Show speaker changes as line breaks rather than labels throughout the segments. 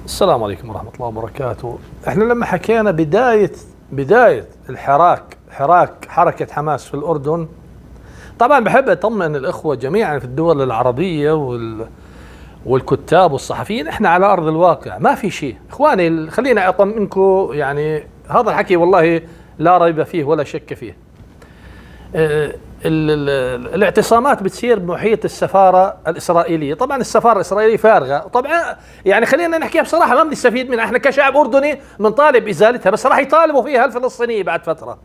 السلام عليكم ورحمة الله وبركاته. احنا لما حكينا بداية حراك حركة حماس في الأردن، طبعا بحب أطمئن الإخوة جميعا في الدول العربية والكتاب والصحفيين. احنا على أرض الواقع ما في شيء إخواني، خلينا أطمئنكم، يعني هذا الحكي والله لا ريب فيه ولا شك فيه. الاعتصامات بتصير بمحيط السفارة الإسرائيلية. طبعا السفارة الإسرائيلية فارغة، طبعا يعني خلينا نحكيها بصراحة ما بنستفيد منها. احنا كشعب أردني بنطالب بإزالتها، بس راح يطالبوا فيها الفلسطينية بعد فترة.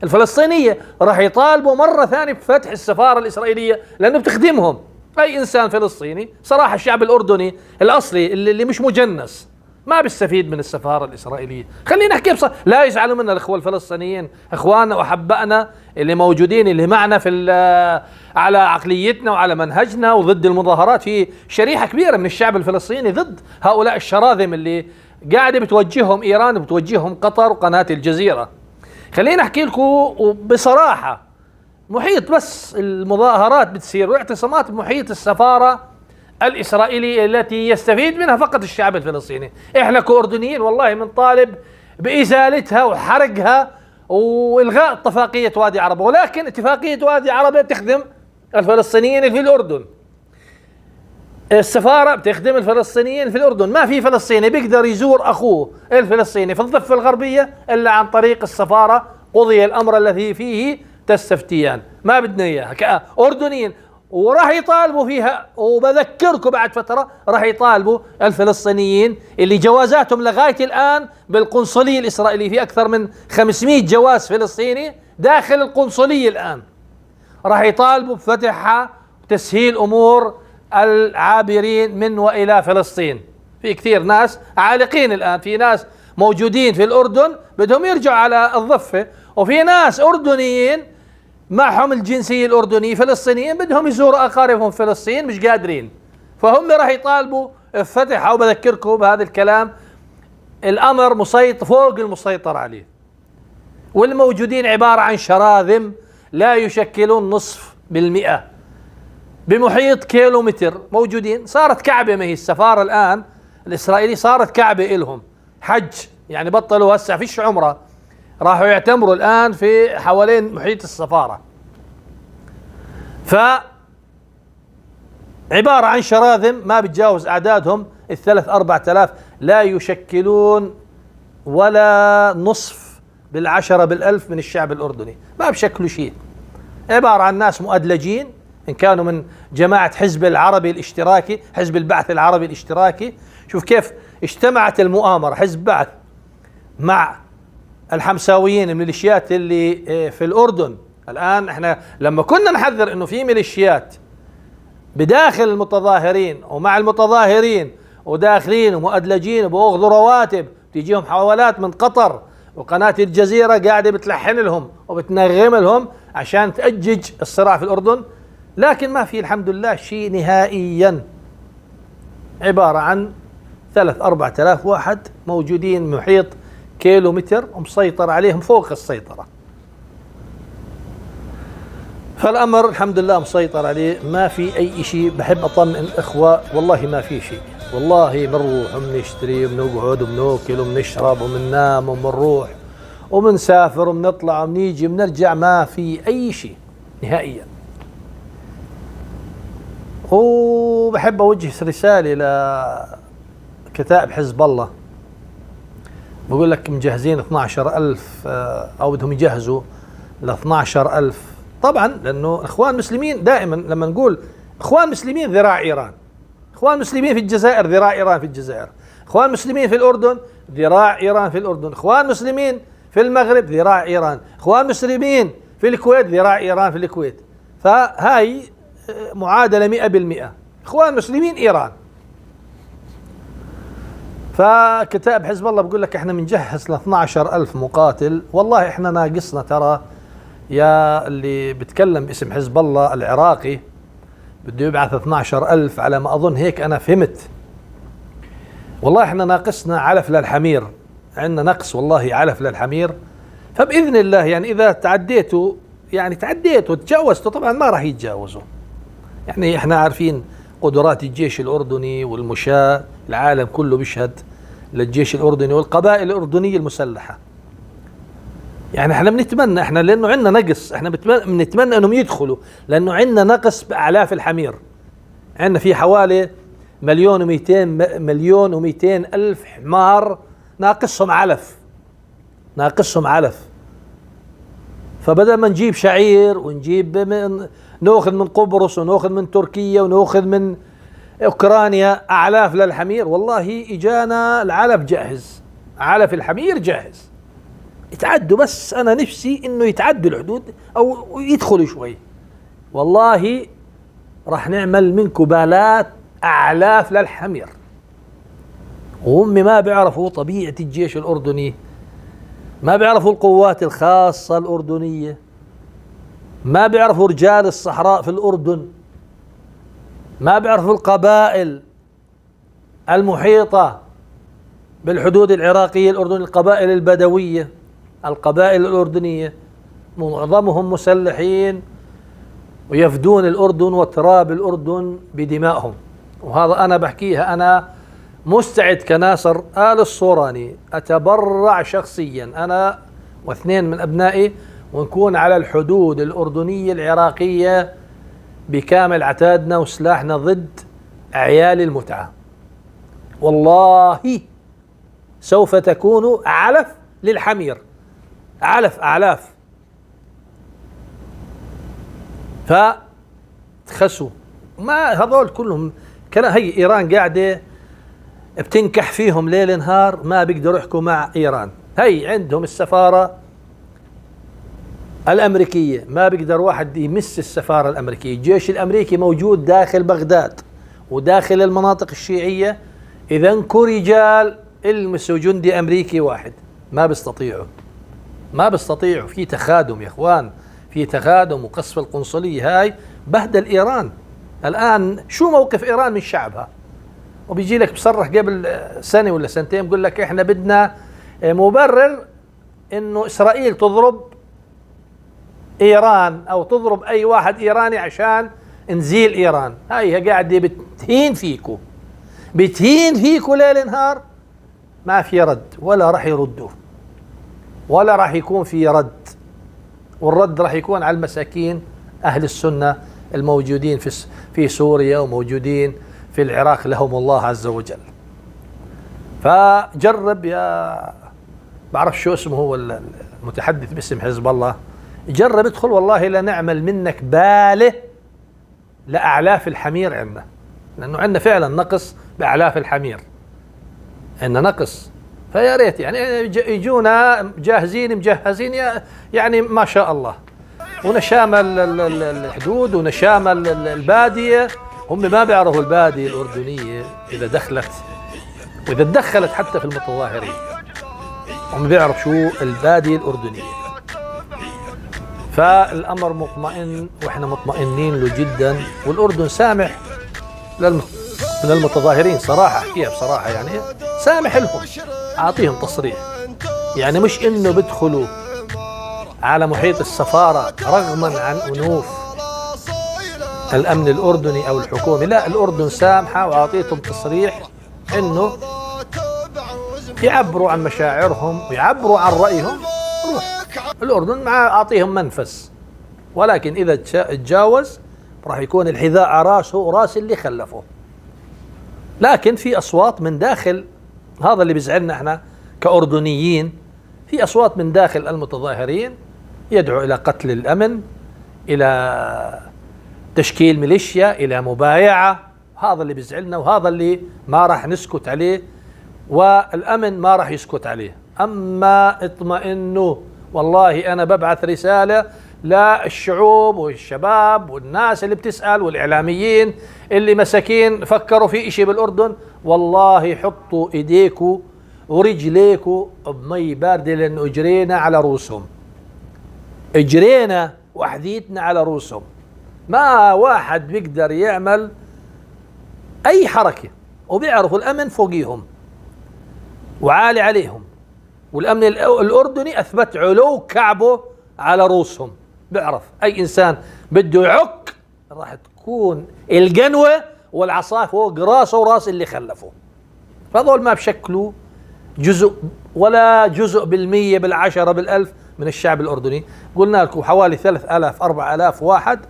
الفلسطينية راح يطالبوا مرة ثانية بفتح السفارة الإسرائيلية لأنه بتخدمهم. أي إنسان فلسطيني صراحة الشعب الأردني الأصلي اللي مش مجنس ما بيستفيد من السفارة الإسرائيلية. خلينا نحكي بصراحة، لا يزعلوا منا الإخوة الفلسطينيين، إخواننا وأحبائنا اللي موجودين اللي معنا على عقليتنا وعلى منهجنا وضد المظاهرات. في شريحة كبيرة من الشعب الفلسطيني ضد هؤلاء الشراذم اللي قاعدة بتوجههم إيران وبتوجههم قطر وقناة الجزيرة. خلينا أحكي لكم بصراحة، محيط بس المظاهرات بتصير واعتصامات بمحيط السفارة الإسرائيلية التي يستفيد منها فقط الشعب الفلسطيني. احنا كأردنيين والله بنطالب بإزالتها وحرقها وإلغاء اتفاقية وادي عربة، ولكن اتفاقية وادي عربة تخدم الفلسطينيين في الأردن، السفارة بتخدم الفلسطينيين في الأردن. ما في فلسطيني بيقدر يزور أخوه الفلسطيني في الضفة الغربية إلا عن طريق السفارة. قضي الأمر الذي فيه تستفتيان، ما بدنا إياها كأردنيين، وراح يطالبوا فيها. وبذكركم بعد فترة راح يطالبوا الفلسطينيين اللي جوازاتهم لغاية الآن بالقنصلية الإسرائيلية، في أكثر من 500 جواز فلسطيني داخل القنصلية الآن، راح يطالبوا بفتحها وتسهيل أمور العابرين من وإلى فلسطين. في كثير ناس عالقين الآن، في ناس موجودين في الأردن بدهم يرجعوا على الضفة، وفي ناس أردنيين معهم الجنسية الأردنية فلسطينيين بدهم يزوروا أقاربهم في فلسطين مش قادرين، فهم راح يطالبوا بفتحها. وبذكركم بهذا الكلام، الأمر مسيطر فوق المسيطر عليه، والموجودين عبارة عن شراذم لا يشكلون نصف بالمئة بمحيط كيلومتر موجودين. صارت كعبة، ما هي السفارة الآن الإسرائيلية صارت كعبة إلهم، حج يعني بطلوا هسه فيش عمرة، راحوا يعتمروا الآن في حوالين محيط السفارة. فعبارة عن شراذم ما بتجاوز أعدادهم 3-4 آلاف، لا يشكلون ولا نصف بالعشرة بالألف من الشعب الأردني، ما بشكلوا شيء. عبارة عن ناس مؤدلجين، إن كانوا من جماعة حزب العربي الاشتراكي، حزب البعث العربي الاشتراكي. شوف كيف اجتمعت المؤامرة، حزب بعث مع الحمساويين الميليشيات اللي في الأردن. الآن احنا لما كنا نحذر انه في ميليشيات بداخل المتظاهرين ومع المتظاهرين وداخلين ومؤدلجين وبأخذوا رواتب، تجيهم حوالات من قطر وقناة الجزيرة قاعدة بتلحن لهم وبتنغم لهم عشان تأجج الصراع في الأردن، لكن ما في الحمد لله شيء نهائيا. عبارة عن 3-4 آلاف واحد موجودين محيط كيلومتر ومسيطر عليهم فوق السيطرة. فالأمر الحمد لله مسيطر عليه، ما في أي شيء. بحب أطمئن الإخوة والله ما في شيء، والله بنروح وبنشتري وبنقعد وبناكل وبنشرب وبننام وبنروح وبنسافر وبنطلع وبنيجي وبنرجع، ما في أي شيء نهائيا. وبحب أوجه رسالة لكتائب حزب الله، بقول لك مجهزين 12,000 أو بدهم يجهزوا ل12,000. طبعا لأنه إخوان مسلمين، دائما لما نقول إخوان مسلمين ذراع إيران، إخوان مسلمين في الجزائر ذراع إيران في الجزائر، إخوان مسلمين في الأردن ذراع إيران في الأردن، إخوان مسلمين في المغرب ذراع إيران، إخوان مسلمين في الكويت ذراع إيران في الكويت. فهاي معادلة 100%، إخوان مسلمين إيران. فكتائب حزب الله بقول لك احنا بنجهز ل12,000 مقاتل. والله احنا ناقصنا، ترى يا اللي بتكلم باسم حزب الله العراقي بده يبعث 12,000 على ما أظن، هيك أنا فهمت. والله احنا ناقصنا علف للحمير، عندنا نقص والله علف للحمير. فبإذن الله يعني إذا تعديتوا تجاوزتوا، طبعا ما راح يتجاوزوا. يعني احنا عارفين قدرات الجيش الأردني والمشاة، العالم كله بيشهد للجيش الأردني والقبائل الأردنية المسلحة. يعني احنا بنتمنى، احنا لأنه عندنا نقص، احنا بنتمنى أنهم يدخلوا، لأنه عندنا نقص بآلاف الحمير. عندنا في حوالي 1,200,000 ألف حمار ناقصهم علف، ناقصهم علف. فبدل ما نجيب شعير ونجيب ناخذ من قبرص وناخذ من تركيا وناخذ من اوكرانيا اعلاف للحمير، والله اجانا العلف جاهز، علف الحمير جاهز. يتعدوا، بس انا نفسي انه يتعدوا الحدود او يدخلوا شوي. والله راح نعمل من كبالات اعلاف للحمير. وهم ما بيعرفوا طبيعة الجيش الأردني، ما بيعرفوا القوات الخاصة الأردنية، ما بيعرفوا رجال الصحراء في الأردن، ما بيعرفوا القبائل المحيطة بالحدود العراقية الأردنية، القبائل البدوية، القبائل الأردنية معظمهم مسلحين ويفدون الأردن وتراب الأردن بدمائهم. وهذا أنا بحكيها، أنا مستعد كناصر آل الصوراني أتبرع شخصيا أنا واثنين من أبنائي ونكون على الحدود الأردنية العراقية بكامل عتادنا وسلاحنا ضد أعيال المتعة. والله سوف تكون علف للحمير، علف أعلاف. فتخسوا ما هذول كلهم. كان هي إيران قاعدة بتنكح فيهم ليل نهار، ما بيقدروا يحكوا مع إيران. هي عندهم السفارة الأمريكية، ما بيقدر واحد يمس السفارة الأمريكية. الجيش الأمريكي موجود داخل بغداد وداخل المناطق الشيعية، إذا انكوا رجال المسوا جندي أمريكي واحد ما بيستطيعوا، ما بيستطيعوا. في تخادم يا إخوان، في تخادم وقصف القنصلية. هاي بهدل إيران. الآن شو موقف إيران من شعبها؟ وبيجي لك بصرح قبل سنة ولا سنتين بقول لك إحنا بدنا مبرر إنه إسرائيل تضرب إيران أو تضرب أي واحد إيراني عشان نزيل إيران. هاي قاعدة بتهين فيكو، بتهين فيكو ليل نهار. ما في رد ولا راح يردوا ولا راح يكون في رد. والرد راح يكون على المساكين أهل السنة الموجودين في سوريا وموجودين في العراق لهم الله عز وجل. فجرب يا بعرف شو اسمه هو المتحدث باسم حزب الله، جرب ادخل والله لنعمل منك بالة لأعلاف الحمير عندنا، لأنه عندنا فعلا نقص بأعلاف الحمير، عندنا نقص. فيا ريت يعني يجونا جاهزين مجهزين يعني ما شاء الله، ونشامل الحدود ونشامل البادية. هم ما بيعرفوا البادية الأردنية إذا دخلت وإذا تدخلت حتى في المتظاهرين، هم بيعرف شو البادية الأردنية. فالأمر مطمئن وإحنا مطمئنين له جدا، والأردن سامح للمتظاهرين صراحة، أحكيها بصراحة يعني سامح لهم، أعطيهم تصريح. يعني مش إنه بدخلوا على محيط السفارة رغما عن أنوف الأمن الأردني أو الحكومي، لا، الأردن سامحة وأعطيتهم تصريح إنه يعبروا عن مشاعرهم ويعبروا عن رأيهم. روح الأردن مع أعطيهم منفس، ولكن إذا تجاوز راح يكون الحذاء على راسه وراس اللي خلفه. لكن في أصوات من داخل، هذا اللي بيزعلنا احنا كأردنيين، في أصوات من داخل المتظاهرين يدعو إلى قتل الأمن، إلى تشكيل ميليشيا، إلى مبايعة. هذا اللي بيزعلنا وهذا اللي ما راح نسكت عليه، والأمن ما راح يسكت عليه. أما اطمئنوا، والله أنا ببعث رسالة للشعوب والشباب والناس اللي بتسأل والإعلاميين اللي مساكين فكروا في إشي بالأردن، والله حطوا إيديكوا ورجليكوا بمي باردة، لأنه اجرينا على روسهم، اجرينا وحديتنا على روسهم. ما واحد بيقدر يعمل أي حركة، وبيعرفوا الأمن فوقيهم وعالي عليهم، والأمن الأردني أثبت علو كعبه على روسهم. بيعرف أي إنسان بده يعك راح تكون القنوة والعصا فوق راسه وراس اللي خلفه. فهذول ما بشكلوا جزء ولا جزء بالمية بالعشرة بالألف من الشعب الأردني. قلنا لكم حوالي 3000 4000 واحد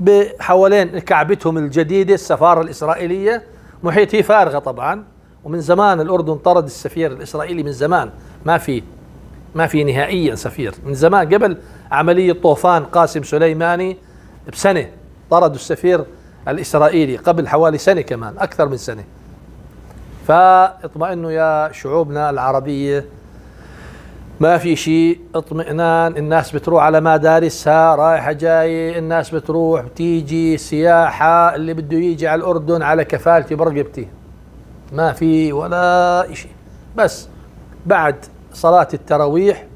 بحوالين كعبتهم الجديدة السفارة الإسرائيلية، محيط هي فارغة طبعا، ومن زمان الأردن طرد السفير الإسرائيلي من زمان، ما في نهائيا سفير من زمان، قبل عملية طوفان قاسم سليماني بسنة طردوا السفير الإسرائيلي، قبل حوالي سنة كمان أكثر من سنة. فاطمئنوا يا شعوبنا العربية، ما في شيء، اطمئنان، الناس بتروح على مدارسها رايحة جاي، الناس بتروح بتيجي سياحة، اللي بده يجي على الأردن على كفالتي برقبتي، ما في ولا شيء. بس بعد صلاة التراويح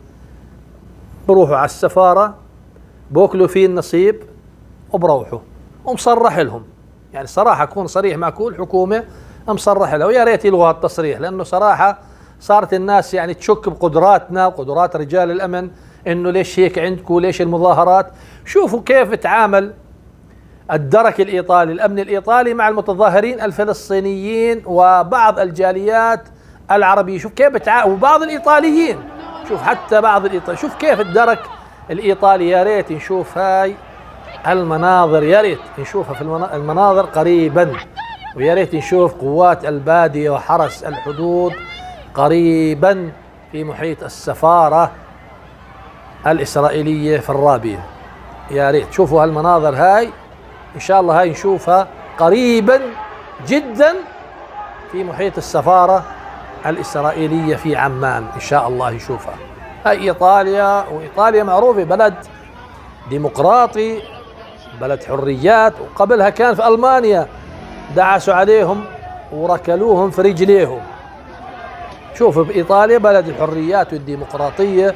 بروحوا على السفارة بوكلوا فيه النصيب وبروحوا، ومصرح لهم، يعني صراحة أكون صريح معكم، الحكومة مصرح لها، ويا ريت يلغوا التصريح، لأنه صراحة صارت الناس يعني تشك بقدراتنا وقدرات رجال الأمن، إنه ليش هيك عندكم، ليش المظاهرات. شوفوا كيف تعامل الدرك الإيطالي، الأمن الإيطالي مع المتظاهرين الفلسطينيين وبعض الجاليات العربية، شوف كيف وبعض الإيطاليين، شوف حتى بعض الإيطاليين، شوف كيف الدرك الإيطالي. يا ريت نشوف هاي المناظر، يا ريت نشوفها في المناظر قريبا، ويا ريت نشوف قوات البادية وحرس الحدود قريبا في محيط السفارة الإسرائيلية في الرابية. يا ريت تشوفوا هالمناظر هاي، إن شاء الله هاي نشوفها قريبا جدا في محيط السفارة الإسرائيلية في عمان، إن شاء الله نشوفها. هاي إيطاليا، وإيطاليا معروفة بلد ديمقراطي، بلد حريات، وقبلها كان في ألمانيا دعسوا عليهم وركلوهم في رجليهم. شوفوا بإيطاليا بلد الحريات والديمقراطية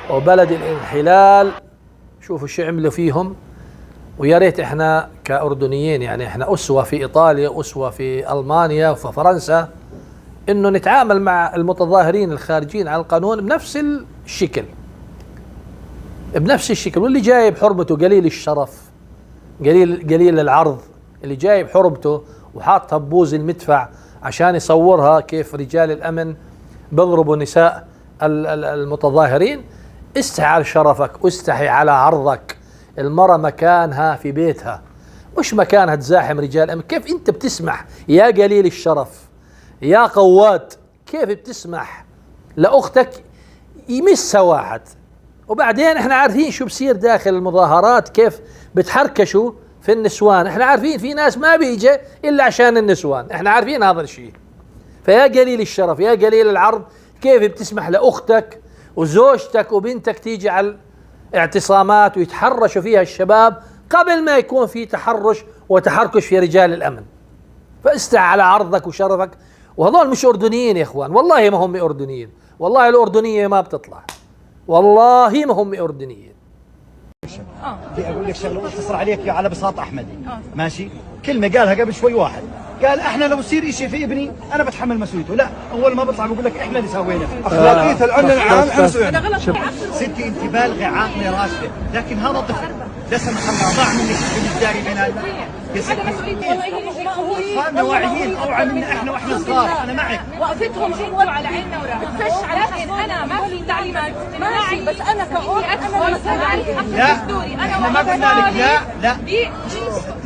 وبلد الانحلال، شوفوا شو عملوا فيهم. ويا ريت احنا كأردنيين، يعني احنا أسوة في إيطاليا، أسوة في ألمانيا وفي فرنسا، إنه نتعامل مع المتظاهرين الخارجين على القانون بنفس الشكل، بنفس الشكل. واللي جاي بحرمته قليل الشرف، قليل العرض، اللي جاي بحرمته وحاطها ببوز المدفع عشان يصورها كيف رجال الأمن بضربوا نساء المتظاهرين، استحي على شرفك واستحي على عرضك. المرأة مكانها في بيتها، مش مكانها تزاحم رجال الأمن. كيف أنت بتسمح يا قليل الشرف يا قواد، كيف بتسمح لأختك يمسها واحد؟ وبعدين احنا عارفين شو بصير داخل المظاهرات، كيف بتحركشوا في النسوان، احنا عارفين في ناس ما بيجي إلا عشان النسوان، احنا عارفين هذا الشيء. فيا قليل الشرف يا قليل العرض، كيف بتسمح لأختك وزوجتك وبنتك تيجي على الاعتصامات ويتحرشوا فيها الشباب قبل ما يكون في تحرش وتحركش في رجال الأمن؟ فاستع على عرضك وشرفك. وهذول مش أردنيين يا إخوان، والله ما هم أردنيين، والله الأردنية ما بتطلع، والله ما هم أردنيين.
بدي اقول لك شغله اختصر عليك على بساط احمدي، ماشي؟ كلمه قالها قبل شوي واحد، قال احنا لو يصير شيء في ابني انا بتحمل مسؤوليته. لا، اول ما بطلع بقول لك احنا اللي سوينا.
اخلاقيه الامن العام احنا سوينا.
ستي انت بالغه عاقله راشده، لكن هذا طفل لا سمح الله ضاع منك في الجاري بيننا. يا ستي اطفالنا واعيين اوعى منا احنا واحنا صغار. انا معك،
وقفتهم جوا على عيننا وراسنا، بتفش على عين. انا ما في تعليمات ماشي، بس انا كأم انا مسؤول عن حقي الدستوري.
احنا ما قلنا لك لا لا.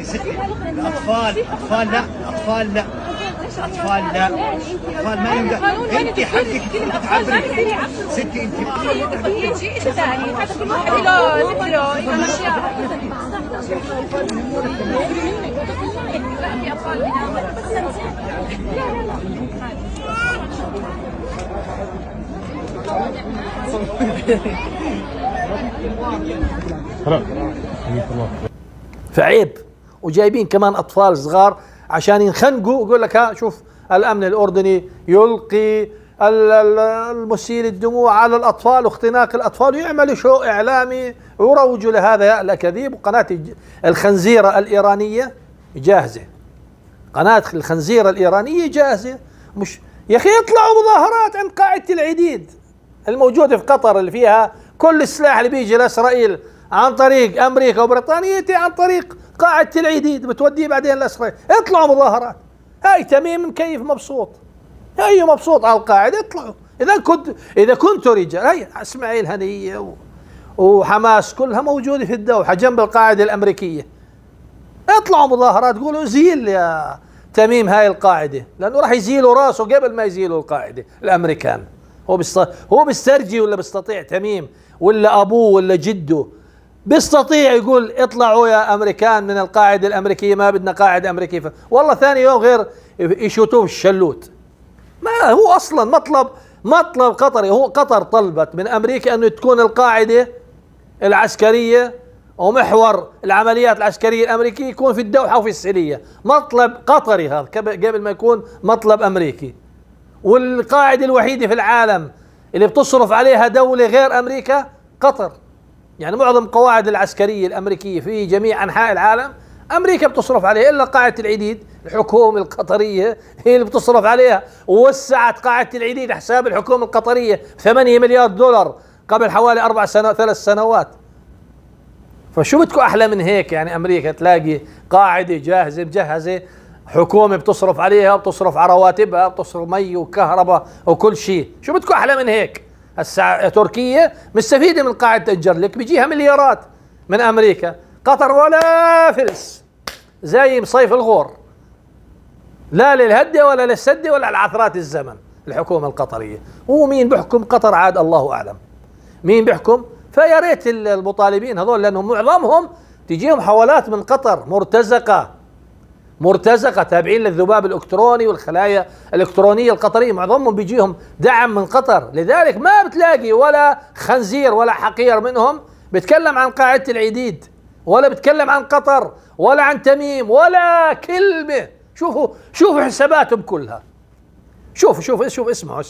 ستي اطفال لا، اطفال لا، اطفال لا، اطفال ما ينقل. انت حقك تعبري. ستي انت
يجي ثاني هذا كله لا في اطفال
فعيب، وجايبين كمان أطفال صغار عشان ينخنقوا. يقول لك ها شوف الأمن الأردني يلقي المسيل الدموع على الأطفال واختناق الأطفال، ويعملوا شو إعلامي ويروجوا لهذا الأكاذيب. وقناة الخنزيرة الإيرانية جاهزة، قناة الخنزيرة الإيرانية جاهزة. مش يا أخي يطلعوا مظاهرات عند قاعدة العديد الموجودة في قطر، اللي فيها كل السلاح اللي بيجي لإسرائيل عن طريق أمريكا وبريطانيا يأتي عن طريق قاعدة العديد، بتوديه بعدين لإسرائيل. اطلعوا مظاهرات. هاي تميم مكيف مبسوط، هي مبسوط على القاعدة اطلعوا. إذا كنتوا رجال، هي إسماعيل هنية وحماس كلها موجودة في الدوحة جنب القاعدة الأمريكية، اطلعوا مظاهرات قولوا زيل يا تميم هاي القاعدة، لأنه راح يزيلوا راسه قبل ما يزيلوا القاعدة الأمريكان. هو بيسترجي ولا بيستطيع تميم ولا أبوه ولا جده بيستطيع يقول اطلعوا يا أمريكان من القاعدة الأمريكية، ما بدنا قاعدة أمريكية، والله ثاني يوم غير يشوتوه الشلوت. ما هو أصلا مطلب قطري، هو قطر طلبت من أمريكا أنه تكون القاعدة العسكرية ومحور العمليات العسكرية الأمريكية يكون في الدوحة وفي السعودية، مطلب قطري هذا قبل ما يكون مطلب أمريكي. والقاعدة الوحيدة في العالم اللي بتصرف عليها دولة غير أمريكا قطر، يعني معظم قواعد العسكرية الأمريكية في جميع أنحاء العالم أمريكا بتصرف عليها، إلا قاعدة العديد الحكومة القطرية هي اللي بتصرف عليها، ووسعت قاعدة العديد حساب الحكومة القطرية 8 مليار دولار قبل حوالي 3 سنوات. فشو بدكم أحلى من هيك؟ يعني أمريكا تلاقي قاعدة جاهزة مجهزة، حكومة بتصرف عليها وبتصرف على رواتبها، بتصرف مي وكهرباء وكل شيء، شو بدكم أحلى من هيك؟ هسه تركيا مستفيدة من قاعدة الجرلك، بيجيها مليارات من أمريكا، قطر ولا فلس زي مصيف الغور، لا للهدة ولا للسدة ولا لعثرات الزمن الحكومة القطرية. ومين بيحكم قطر عاد الله أعلم مين بيحكم. فيا ريت المطالبين هذول، لأنهم معظمهم تجيهم حوالات من قطر مرتزقة تابعين للذباب الإلكتروني والخلايا الإلكترونية القطرية، معظمهم بيجيهم دعم من قطر، لذلك ما بتلاقي ولا خنزير ولا حقير منهم بتكلم عن قاعدة العديد ولا بتكلم عن قطر ولا عن تميم ولا كلمة. شوفوا حساباتهم كلها، شوفوا اسمعوا.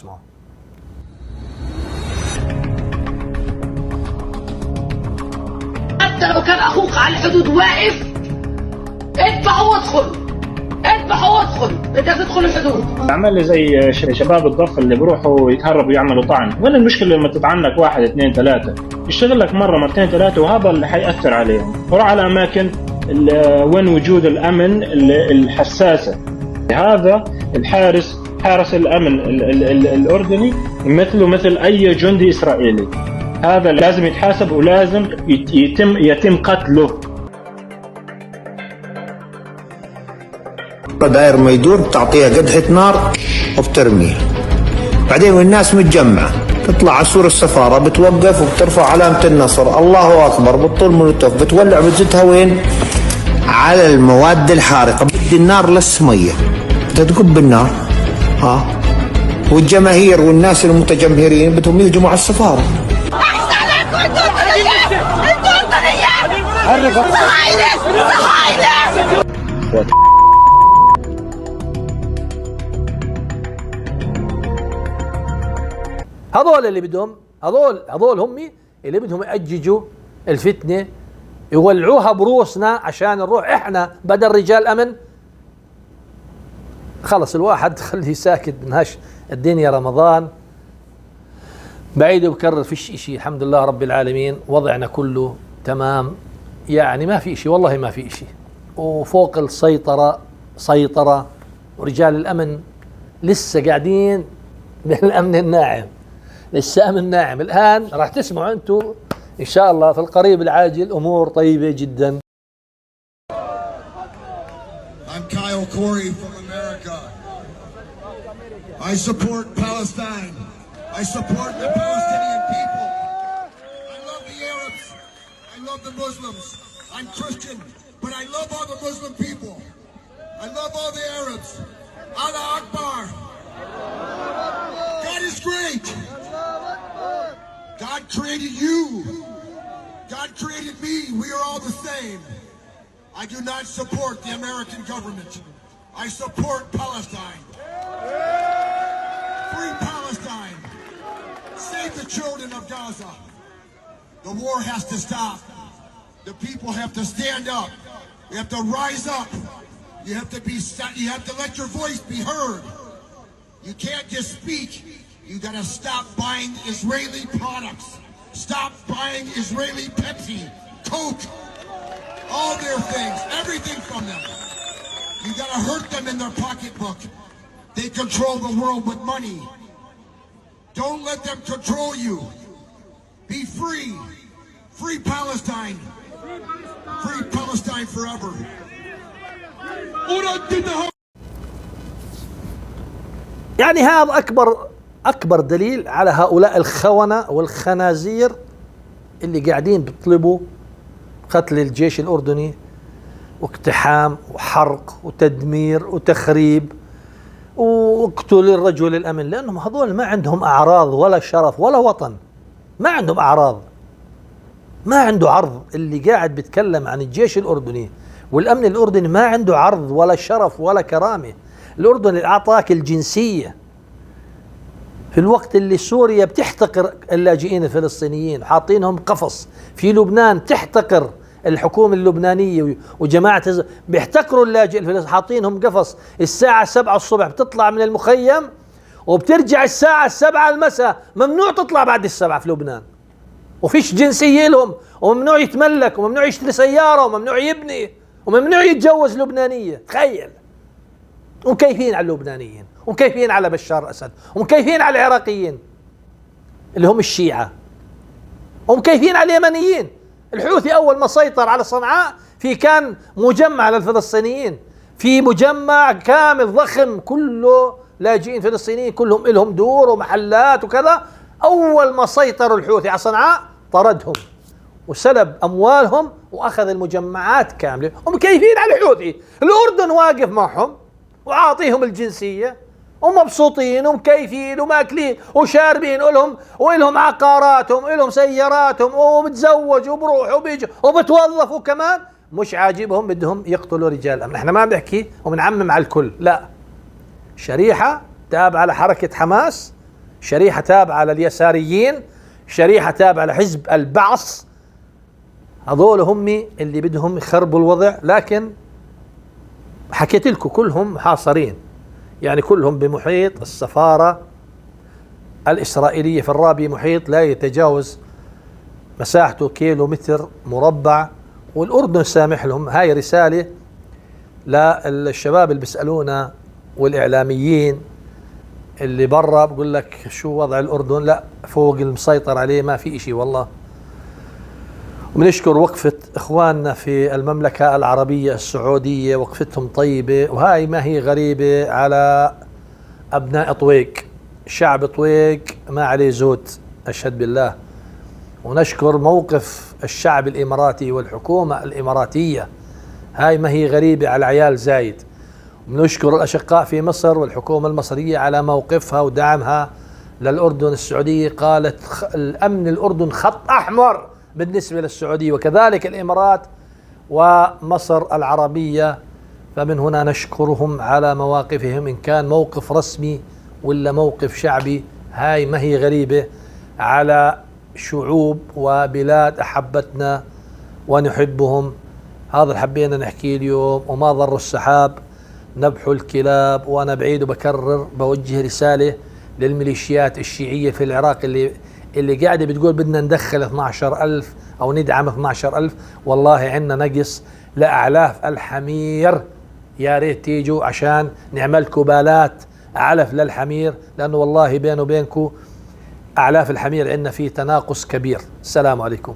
حتى لو كان اخوك على الحدود واقف اذبح وادخل بدك تدخل الحدود.
عمل زي شباب الضف اللي بيروحوا يتهربوا يعملوا طعن. وين المشكله لما تتعنك 1 2 3 يشتغل لك مره مرتين 3 وهذا اللي حيأثر عليهم. وراح على اماكن وين وجود الامن الحساسه. هذا حارس الامن الاردني مثل اي جندي اسرائيلي، هذا لازم يتحاسب ولازم يتم قتله.
داير ما يدور بتعطيها قدحة نار وبترميها، بعدين والناس متجمعة تطلع على سور السفارة بتوقف وبترفع علامة النصر الله أكبر، بتطل مولوتوف بتولع بتزتها وين؟ على المواد الحارقة. بدي النار للسمية تتقب بالنار والجماهير والناس المتجمهرين بدهم يهجموا على السفارة.
هذول اللي بدهم، هذول هم اللي بدهم يأججوا الفتنة، يولعوها بروسنا عشان نروح احنا بدل رجال امن. خلص الواحد خليه ساكت، منهاش الدنيا رمضان بعيد وبكرر فيش اشي. الحمد لله رب العالمين وضعنا كله تمام، يعني ما في اشي، والله ما في اشي. وفوق سيطرة ورجال الامن لسه قاعدين بالامن الناعم، لسه امن ناعم. الان راح تسمعوا انتم ان شاء الله في القريب العاجل امور طيبة جدا.
I'm Kyle Corey from America. I support Palestine. I support the Palestinian people. I love the Arabs. I love the Muslims. I'm Christian, but I love all the Muslim people. I love all the Arabs. Allah Akbar. God is great. God created you. God created me. We are all the same. I do not support the American government. I support Palestine. Free Palestine. Save the children of Gaza. The war has to stop. The people have to stand up. You have to rise up. You have to let your voice be heard. You can't just speak. You gotta stop buying Israeli products. Stop buying Israeli Pepsi, Coke, all their things, everything from them. You gotta hurt them in their pocketbook. They control the world with money. Don't let them control you. Be free. Free Palestine. Free Palestine forever.
يعني هذا أكبر دليل على هؤلاء الخونة والخنازير اللي قاعدين بيطلبوا قتل الجيش الأردني واقتحام وحرق وتدمير وتخريب واقتل الرجل الأمن، لأنهم هذول ما عندهم أعراض ولا شرف ولا وطن، ما عندهم أعراض، ما عنده عرض. اللي قاعد بيتكلم عن الجيش الأردني والأمن الأردني ما عنده عرض ولا شرف ولا كرامة. الأردن اللي أعطاك الجنسية في الوقت اللي سوريا بتحتقر اللاجئين الفلسطينيين، حاطينهم قفص في لبنان، تحتقر الحكومة اللبنانية وجماعة بيحتقروا اللاجئ الفلسطيني، حاطينهم قفص. الساعة 7 الصبح بتطلع من المخيم وبترجع الساعة 7 المساء، ممنوع تطلع بعد 7 في لبنان، وفيش جنسية لهم، وممنوع يتملك، وممنوع يشتري سيارة، وممنوع يبني، وممنوع يتجوز لبنانية. تخيل. ومكيفين على اللبنانيين، ومكيفين على بشار الأسد، ومكيفين على العراقيين اللي هم الشيعة، ومكيفين على اليمنيين. الحوثي أول ما سيطر على صنعاء كان مجمع للفلسطينيين، في مجمع كامل ضخم كله لاجئين فلسطينيين، كلهم لهم دور ومحلات وكذا. أول ما سيطروا الحوثي على صنعاء طردهم وسلب أموالهم وأخذ المجمعات كاملة، ومكيفين على الحوثي. الأردن واقف معهم وعاطيهم الجنسية ومبسوطين ومكيفين وماكلين وشاربين، ولهم عقاراتهم، ولهم سياراتهم، وبتزوجوا وبروحوا وبيجوا وبتوظفوا كمان. مش عاجبهم، بدهم يقتلوا رجال الأمن. احنا ما بنحكي وبنعمم على الكل، لا. شريحة تابعة لحركة حماس، شريحة تابعة لليساريين، شريحة تابعة لحزب البعث، هذول هم اللي بدهم يخربوا الوضع. لكن حكيت لكم كلهم محاصرين، يعني كلهم بمحيط السفارة الإسرائيلية في الرابية، محيط لا يتجاوز مساحته كيلومتر مربع، والأردن سامح لهم. هاي رسالة للشباب اللي بيسألونا والإعلاميين اللي برا، بقول لك شو وضع الأردن، لا فوق المسيطر عليه ما في إشي والله. وبنشكر وقفة إخواننا في المملكة العربية السعودية، وقفتهم طيبة، وهاي ما هي غريبة على أبناء طويق. شعب طويق ما عليه زود، أشهد بالله. ونشكر موقف الشعب الإماراتي والحكومة الإماراتية، هاي ما هي غريبة على عيال زايد. ونشكر الأشقاء في مصر والحكومة المصرية على موقفها ودعمها للأردن. السعودية قالت الأمن الأردن خط أحمر بالنسبة للسعودية، وكذلك الإمارات ومصر العربية. فمن هنا نشكرهم على مواقفهم، إن كان موقف رسمي ولا موقف شعبي. هاي ما هي غريبة على شعوب وبلاد أحبتنا ونحبهم. هذا اللي حبينا نحكي اليوم. وما ضر السحاب نبح الكلاب. وأنا بعيد وبكرر، بوجه رسالة للميليشيات الشيعية في العراق اللي قاعدة بتقول بدنا ندخل 12,000 أو ندعم 12,000. والله عندنا نقص لأعلاف الحمير، يا ريت تيجوا عشان نعمل كبالات علف للحمير، لأنه والله بينه وبينكم أعلاف الحمير عندنا فيه تناقص كبير. السلام عليكم.